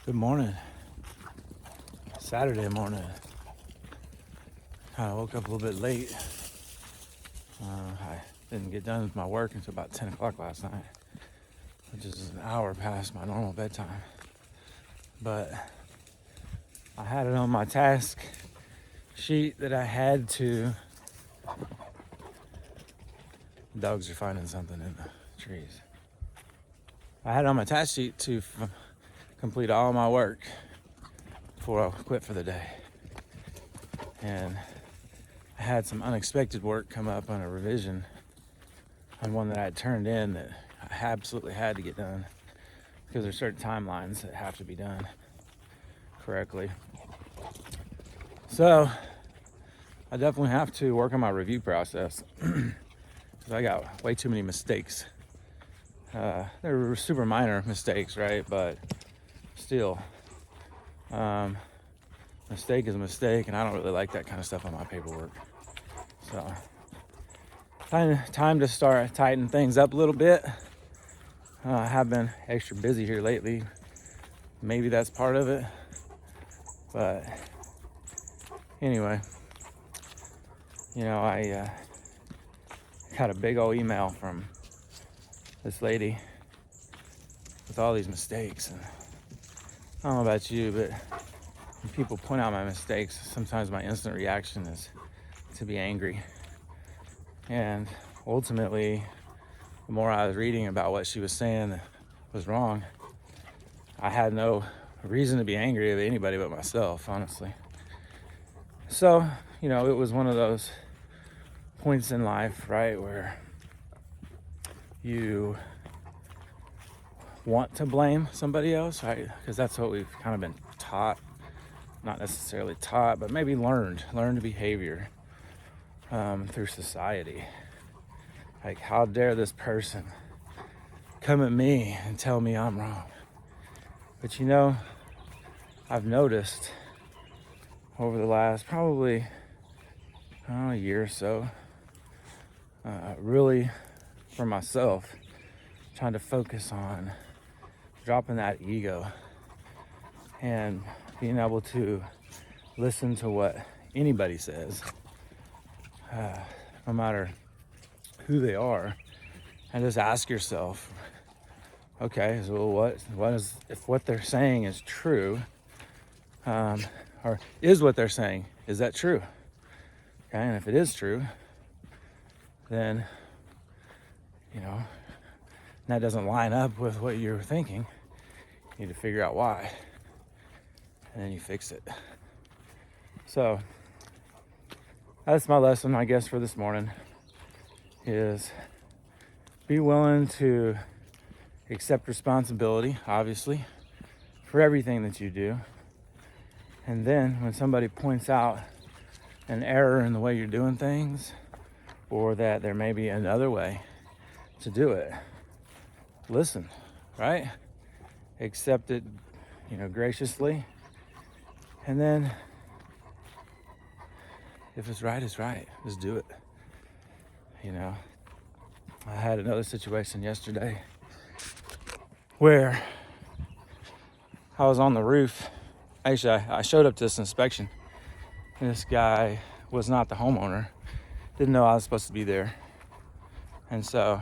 Good morning. Saturday morning. I woke up a little bit late. I didn't get done with my work until about 10 o'clock last night, which is an hour past my normal bedtime. But I had it on my task sheet that I had to. Dogs are finding something in the trees. I had it on my task sheet to complete all my work before I quit for the day. And I had some unexpected work come up on a revision on one that I had turned in that I absolutely had to get done because there's certain timelines that have to be done correctly. So I definitely have to work on my review process because I got way too many mistakes. They're super minor mistakes, right? But still, mistake is a mistake, and I don't really like that kind of stuff on my paperwork. So, time to start tightening things up a little bit. I have been extra busy here lately. Maybe that's part of it. But anyway, I got a big old email from this lady with all these mistakes. And I don't know about you, but when people point out my mistakes, sometimes my instant reaction is to be angry. And ultimately, the more I was reading about what she was saying that was wrong, I had no reason to be angry at anybody but myself, honestly. So, it was one of those points in life, right, where you want to blame somebody else, right? Because that's what we've kind of been taught, not necessarily taught, but maybe learned behavior through society. Like, how dare this person come at me and tell me I'm wrong? But I've noticed over the last probably a year or so, really for myself, trying to focus on dropping that ego and being able to listen to what anybody says, no matter who they are, and just ask yourself, okay, so what is, if what they're saying is true, or is what they're saying, is that true? Okay, and if it is true, then that doesn't line up with what you're thinking, you need to figure out why, and then you fix it. So that's my lesson, I guess, for this morning, is be willing to accept responsibility, obviously, for everything that you do. And then when somebody points out an error in the way you're doing things, or that there may be another way to do it, listen, right? Accept it, graciously. And then if it's right, it's right. Just do it. I had another situation yesterday where I was on the roof. Actually, I showed up to this inspection, and this guy was not the homeowner. Didn't know I was supposed to be there. And so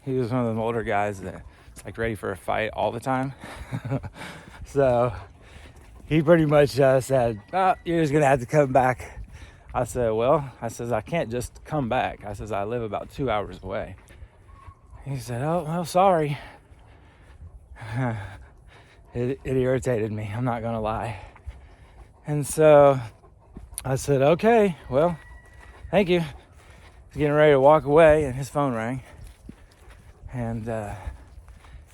he was one of them older guys that's like ready for a fight all the time. So he pretty much said, you're just gonna have to come back. I said, I can't just come back. I says, I live about 2 hours away. He said, oh, sorry. It irritated me, I'm not gonna lie. And so I said, okay, well, thank you. He's getting ready to walk away, and his phone rang. And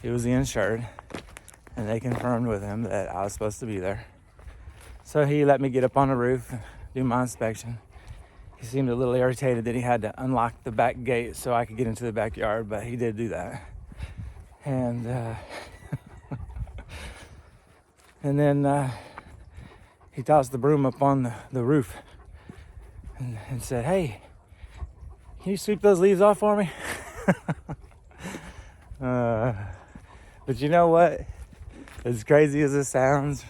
it was the insured, and they confirmed with him that I was supposed to be there. So he let me get up on the roof, do my inspection. He seemed a little irritated that he had to unlock the back gate so I could get into the backyard, but he did do that. And and then he tossed the broom up on the roof and said, hey, can you sweep those leaves off for me? But you know what? As crazy as it sounds,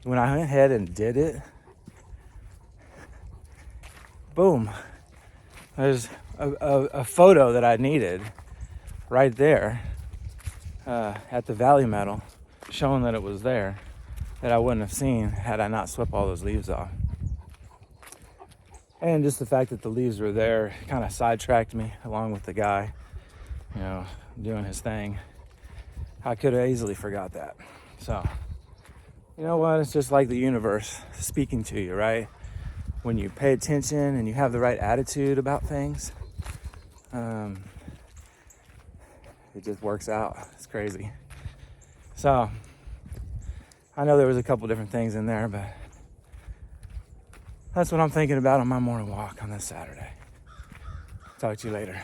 when I went ahead and did it, boom, there's a photo that I needed right there at the Valley Meadow, showing that it was there, that I wouldn't have seen had I not swept all those leaves off. And just the fact that the leaves were there kind of sidetracked me, along with the guy, doing his thing. I could have easily forgot that. So, you know what? It's just like the universe speaking to you, right? When you pay attention and you have the right attitude about things, it just works out. It's crazy. So, I know there was a couple different things in there, but that's what I'm thinking about on my morning walk on this Saturday. Talk to you later.